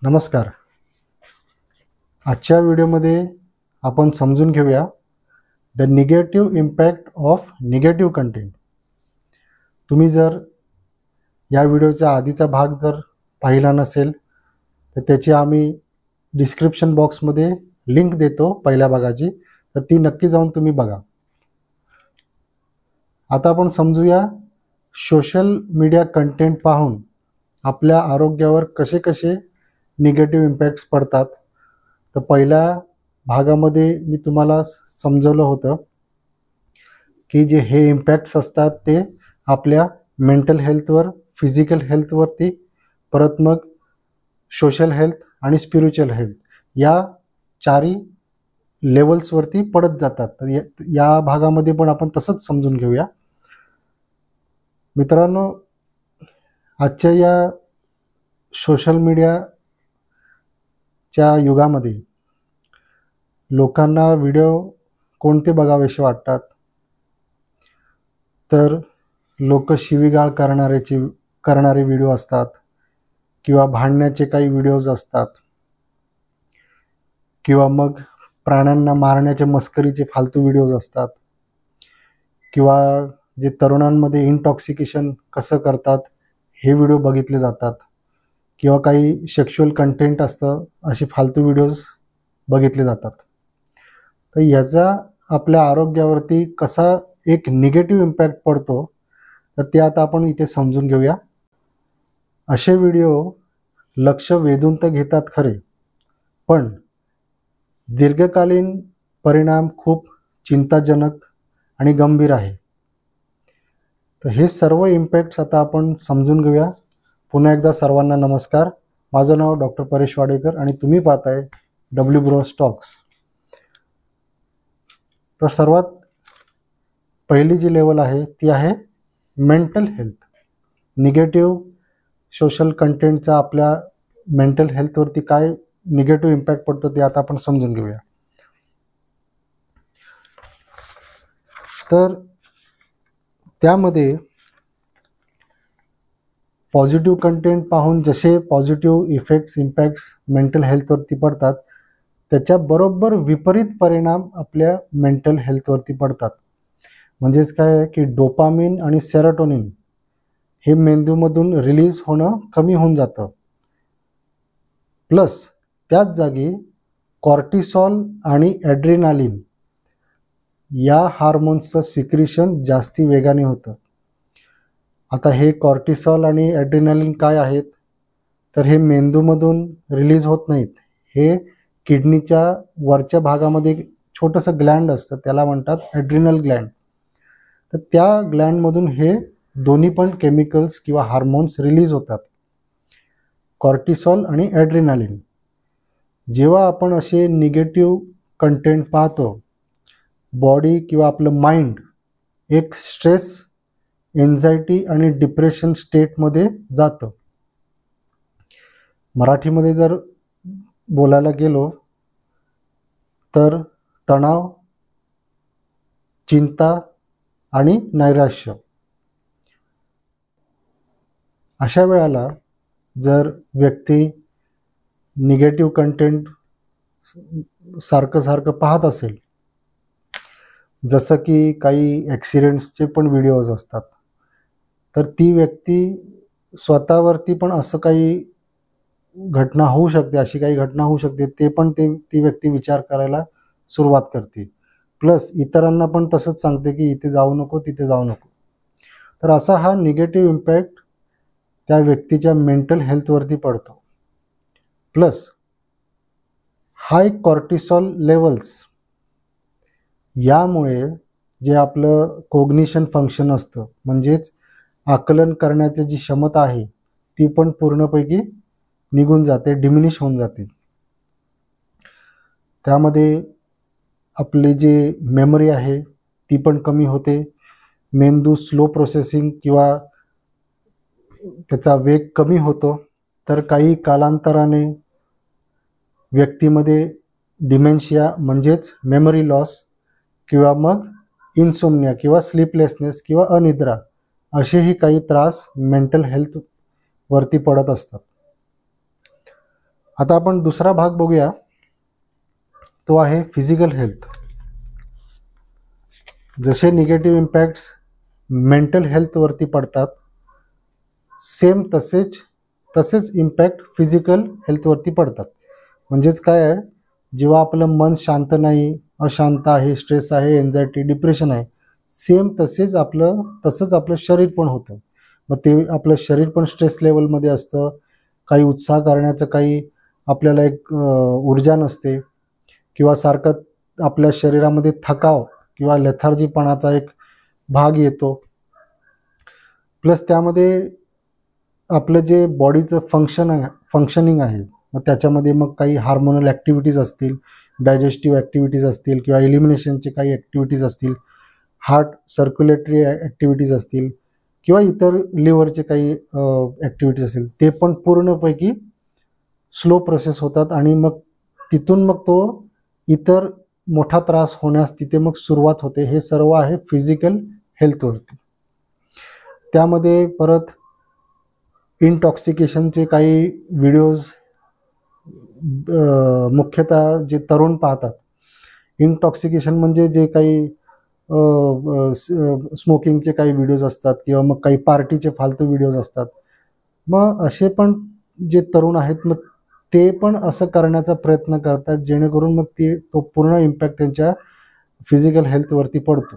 नमस्कार. आजच्या व्हिडिओमध्ये आपण समजून घेऊया the negative impact of negative content. तुम्ही जर या व्हिडिओचा आधीचा भाग जर पाहिला नसेल तर त्याची आम्ही डिस्क्रिप्शन बॉक्समध्ये लिंक देतो पहिल्या भागाची, तर ती नक्की जाऊन तुम्ही बघा. आता आपण समजूया सोशल मीडिया कंटेंट पाहून आपल्या आरोग्यावर कसे कसे निगेटिव्ह इम्पॅक्ट्स पडतात. तर पहिल्या भागामध्ये मी तुम्हाला समजवलं होतं की जे हे इम्पॅक्ट्स असतात ते आपल्या मेंटल हेल्थवर, फिजिकल हेल्थवरती, परत मग सोशल हेल्थ आणि स्पिरिच्युअल हेल्थ या चारही लेवल्सवरती पडत जातात. तर या भागामध्ये पण आपण तसंच समजून घेऊया. मित्रांनो, आजच्या या सोशल मीडियाच्या युगामध्ये लोकांना व्हिडिओ कोणते बघावेसे वाटतात, तर लोक शिवीगाळ करणारे व्हिडिओ असतात, किंवा भांडण्याचे काही व्हिडिओज असतात, किंवा मग प्राण्यांना मारण्याचे मस्करीचे फालतू व्हिडिओज असतात, किंवा जे तरुणांमध्ये इंटॉक्सिकेशन कसं करतात हे व्हिडिओ बघितले जातात, किंवा काही सेक्शुअल कंटेंट असतं, असे फालतू व्हिडिओज बघितले जातात. तर याचा आपल्या आरोग्यावरती कसा एक निगेटिव्ह इम्पॅक्ट पडतो तर ते आता आपण इथे समजून घेऊया. असे व्हिडिओ लक्ष वेधून तर घेतात खरे, पण दीर्घकालीन परिणाम खूप चिंताजनक आणि गंभीर आहे. तर हे सर्व इम्पॅक्ट्स आता आपण समजून घेऊया. पुन्हा एकदा सर्वांना नमस्कार. माझं नाव डॉक्टर परेश वाडेकर आणि तुम्ही पाहताय डब्ल्यू ब्रोस टॉक्स. तर सर्वात पहिली जी लेवल आहे ती आहे मेंटल हेल्थ. निगेटिव्ह सोशल कंटेंटचा आपल्या मेंटल हेल्थवरती काय निगेटिव्ह इम्पॅक्ट पडतो ते आता आपण समजून घेऊया. तर त्यामध्ये पॉझिटिव्ह कंटेंट पाहून जसे पॉझिटिव्ह इफेक्ट्स इम्पॅक्ट्स मेंटल हेल्थवरती पडतात, त्याच्या बरोबर विपरीत परिणाम आपल्या मेंटल हेल्थवरती पडतात. म्हणजेच काय आहे की डोपामिन आणि सेरोटोनिन हे मेंदूमधून रिलीज होणं कमी होऊन जातं. प्लस त्याच जागी कॉर्टिसॉल आणि ॲड्रिनालिन या हार्मोन्सचं सिक्रिशन जास्ती वेगाने होतं. आता हे कॉर्टिसॉल आणि ॲड्रिनालिन काय आहेत, तर हे मेंदूमधून रिलीज होत नाहीत. हे किडनीच्या वरच्या भागामध्ये एक छोटंसं ग्लँड असतं, त्याला म्हणतात ॲड्रिनल ग्लँड. तर त्या ग्लँडमधून हे दोन्ही पण केमिकल्स किंवा हार्मोन्स रिलीज होतात, कॉर्टिसॉल आणि ॲड्रिनालिन. जेव्हा आपण असे निगेटिव्ह कंटेंट पाहतो, बॉडी किंवा आपलं माइंड एक स्ट्रेस, एन्झायटी आणि डिप्रेशन स्टेटमध्ये जातं. मराठीमध्ये जर बोलायला गेलो तर तणाव, चिंता आणि नैराश्य. अशा वेळेला जर व्यक्ती निगेटिव्ह कंटेंट सारखं पाहत असेल, जसं की काही ॲक्सिडेंट्सचे पण व्हिडिओज असतात, तर ती व्यक्ती स्वतःवरती पण असं काही घटना होऊ शकते, अशी काही घटना होऊ शकते, ते पण ती व्यक्ती विचार करायला सुरुवात करते. प्लस इतरांना पण तसंच सांगते की इथे जाऊ नको, तिथे जाऊ नको. तर असा हा निगेटिव्ह इम्पॅक्ट त्या व्यक्तीच्या मेंटल हेल्थवरती पडतो. प्लस हाय कॉर्टिसॉल लेवल्स यामुळे जे आपलं कोग्निशन फंक्शन असतं, म्हणजेच आकलन करण्याची जी क्षमता आहे ती पण पूर्णपैकी निघून जाते, डिमिनिश होऊन जाते. त्यामध्ये आपली जी मेमरी आहे ती पण कमी होते. मेंदू स्लो प्रोसेसिंग किंवा त्याचा वेग कमी होतो. तर काही कालांतराने व्यक्तीमध्ये डिमेन्शिया म्हणजेच मेमरी लॉस, किंवा मग इन्सोम्निया किंवा स्लीपलेसनेस किंवा अनिद्रा असेही काही त्रास मेंटल हेल्थवरती पडत असतात. आता आपण दुसरा भाग बघूया, तो आहे फिजिकल हेल्थ. जसे निगेटिव्ह इम्पॅक्ट्स मेंटल हेल्थवरती पडतात, सेम तसेच इम्पॅक्ट फिजिकल हेल्थवरती पडतात. म्हणजेच काय आहे, जेव्हा आपलं मन शांत नाही, अशांत आहे, स्ट्रेस आहे, एन्झायटी, डिप्रेशन आहे, सेम तसंच आपलं शरीर पण होतं. मग ते आपलं शरीर पण स्ट्रेस लेवलमध्ये असतं, काही उत्साह करण्याचं काही आपल्याला एक ऊर्जा नसते, किंवा सारखं आपल्या शरीरामध्ये थकाव किंवा लेथार्जीपणाचा एक भाग येतो. प्लस त्यामध्ये आपलं जे बॉडीचं फंक्शनिंग आहे, मग त्याच्यामध्ये मग काही हार्मोनल ॲक्टिव्हिटीज असतील, डायजेस्टिव्ह ॲक्टिव्हिटीज असतील, किंवा एलिमिनेशनचे काही ॲक्टिव्हिटीज असतील, हार्ट सर्क्युलेटरी ॲक्टिव्हिटीज असतील, किंवा इतर लिव्हरचे काही ॲक्टिव्हिटीज असतील, ते पण पूर्णपैकी स्लो प्रोसेस होतात. आणि मग तिथून मग तो इतर मोठा त्रास होण्यास तिथे मग सुरुवात होते. हे सर्व आहे फिजिकल हेल्थवरती. त्यामध्ये परत इंटॉक्सिकेशनचे काही व्हिडिओज मुख्यतः जे तरुण पाहतात. इंटॉक्सिकेशन म्हणजे जे काही स्मोकिंगचे काही व्हिडिओज असतात, किंवा मग काही पार्टीचे फालतू व्हिडिओज असतात. मग असे पण जे तरुण आहेत, मग ते पण असं करण्याचा प्रयत्न करतात, जेणेकरून मग तो पूर्ण इम्पॅक्ट त्यांच्या फिजिकल हेल्थवरती पडतो.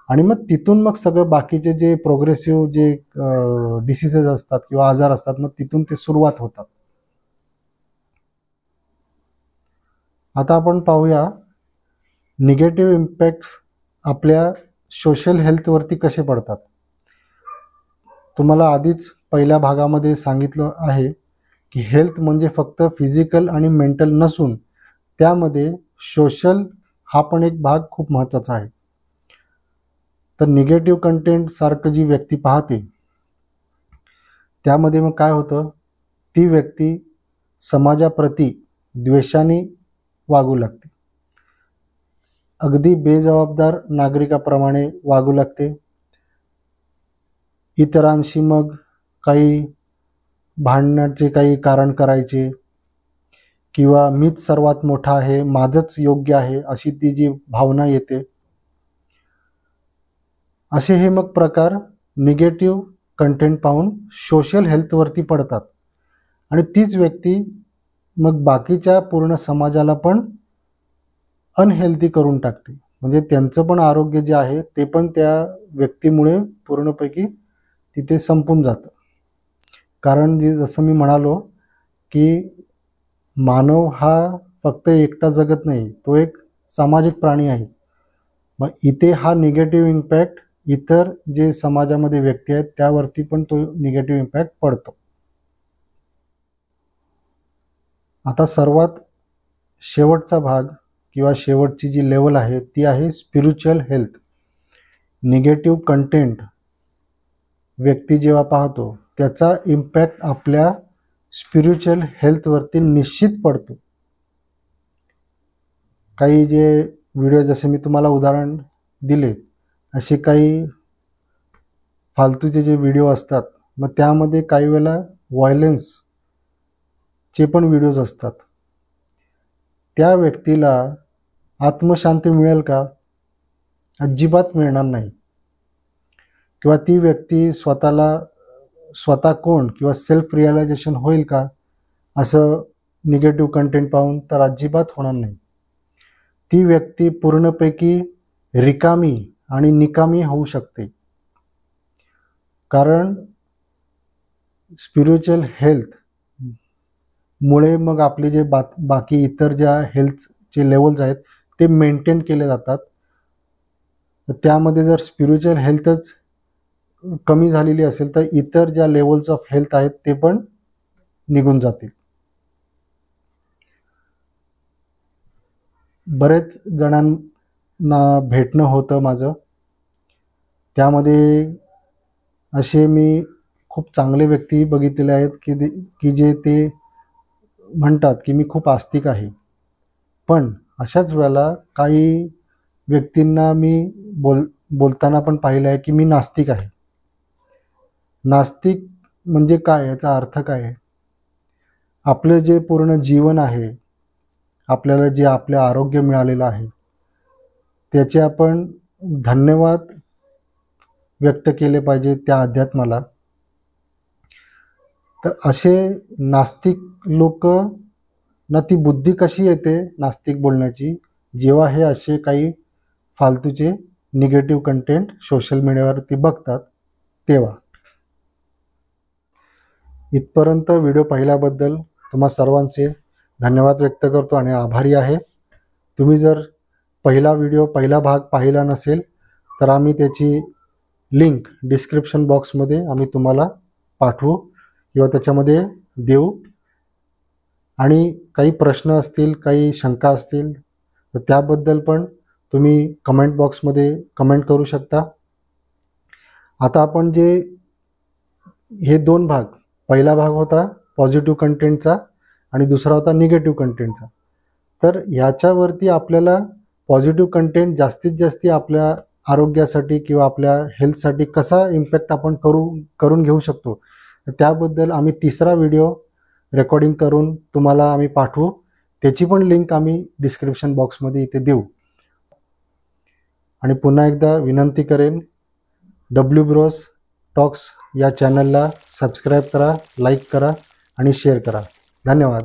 आणि मग तिथून मग सगळं बाकीचे जे प्रोग्रेसिव्ह जे डिसीजेस असतात किंवा आजार असतात, मग तिथून ते सुरुवात होतात. आता आपण पाहूया निगेटिव्ह इम्पॅक्ट्स आपल्या सोशल हेल्थवरती कसे पडतात. तुम्हाला आधीच पहिल्या भागामध्ये सांगितलं आहे की हेल्थ म्हणजे फक्त फिजिकल आणि मेंटल नसून त्यामध्ये सोशल हा पण एक भाग खूप महत्त्वाचा आहे. तर निगेटिव्ह कंटेंट सारखं जी व्यक्ती पाहते, त्यामध्ये मग काय होतं, ती व्यक्ती समाजाप्रती द्वेषाने वागू लागते, अगदी बेजबाबदार नागरिकाप्रमाणे वागू लागते. इतरांशी मग काही भांडण्याचे काही कारण करायचे, किंवा मीच सर्वात मोठा आहे, माझंच योग्य आहे, अशी ती जी भावना येते. असे हे मग प्रकार निगेटिव्ह कंटेंट पाहून सोशल हेल्थवरती पडतात. आणि तीच व्यक्ती मग बाकीच्या पूर्ण समाजाला पण अनहेल्दी करून टाकते. म्हणजे त्यांचं पण आरोग्य जे आहे ते पण त्या व्यक्तीमुळे पूर्णपैकी तिथे संपून जातं. कारण जसं मी म्हणालो की मानव हा फक्त एकटा जगत नाही, तो एक सामाजिक प्राणी आहे. मग इथे हा निगेटिव्ह इम्पॅक्ट इतर जे समाजामध्ये व्यक्ती आहेत त्यावरती पण तो निगेटिव्ह इम्पॅक्ट पडतो. आता सर्वात शेवटचा भाग किंवा शेवटची जी लेवल आहे ती आहे स्पिरिच्युअल हेल्थ. निगेटिव्ह कंटेंट व्यक्ती जेव्हा पाहतो त्याचा इम्पॅक्ट आपल्या स्पिरिच्युअल हेल्थवरती निश्चित पडतो. काही जे व्हिडिओ जसे मी तुम्हाला उदाहरण दिले, असे काही फालतूचे जे व्हिडिओ असतात, मग त्यामध्ये काही वेळेला व्हायलन्सचे पण व्हिडिओज असतात. त्या व्यक्तीला आत्मशांती मिळेल का? अजिबात मिळणार नाही. किंवा ती व्यक्ती स्वतः कोण किंवा सेल्फ रिअलायझेशन होईल का असं निगेटिव्ह कंटेंट पाहून? तर अजिबात होणार नाही. ती व्यक्ती पूर्णपैकी रिकामी आणि निकामी होऊ शकते. कारण स्पिरिच्युअल हेल्थ मुळे मग आपले जे बाकी इतर ज्या हेल्थचे लेवल्स आहेत ते मेंटेन केले जातात. तर त्यामध्ये जर स्पिरिच्युअल हेल्थच कमी झालेली असेल तर इतर ज्या लेवल्स ऑफ हेल्थ आहेत ते पण निघून जातील. बरेच जणांना भेटणं होतं माझं, त्यामध्ये असे मी खूप चांगले व्यक्ती बघितलेले आहेत की जे ते म्हणतात की मी खूप आस्तिक आहे. पण अशाच वेळेला काही व्यक्तींना मी बोलताना पण पाहिलं आहे की मी नास्तिक आहे. नास्तिक म्हणजे काय, याचा अर्थ काय आहे? आपलं जे पूर्ण जीवन आहे, आपल्याला जे आपलं आरोग्य मिळालेलं आहे, त्याचे आपण धन्यवाद व्यक्त केले पाहिजे त्या अध्यात्माला. तर असे नास्तिक लोक ना, ती बुद्धी कशी येते नास्तिक बोलण्याची, जेव्हा हे असे काही फालतूचे निगेटिव्ह कंटेंट सोशल मीडियावरती बघतात तेव्हा. इथपर्यंत व्हिडिओ पाहिल्याबद्दल तुम्हा सर्वांचे धन्यवाद व्यक्त करतो आणि आभारी आहे. तुम्ही जर पहिला भाग पाहिला नसेल तर आम्ही त्याची लिंक डिस्क्रिप्शन बॉक्समध्ये आम्ही तुम्हाला पाठवू किंवा त्याच्यामध्ये देऊ. आणि काही प्रश्न असतील, काही शंका असतील तर त्याबद्दल पण तुम्ही कमेंट बॉक्समध्ये कमेंट करू शकता. आता आपण जे हे 2 भाग, पहिला भाग होता पॉझिटिव्ह कंटेंटचा आणि दुसरा होता निगेटिव्ह कंटेंटचा. तर ह्याच्यावरती आपल्याला पॉझिटिव्ह कंटेंट जास्तीत जास्त आपल्या आरोग्यासाठी किंवा आपल्या हेल्थसाठी कसा इम्पॅक्ट आपण करून घेऊ शकतो, त्याबद्दल आम्ही 3रा व्हिडिओ रेकॉर्डिंग करून तुम्हाला आम्ही पाठवू. त्याची पण लिंक आम्ही डिस्क्रिप्शन बॉक्समध्ये इथे देऊ. आणि पुन्हा एकदा विनंती करेन, डब्ल्यू ब्रोस टॉक्स या चॅनलला सबस्क्राईब करा, लाईक करा आणि शेअर करा. धन्यवाद.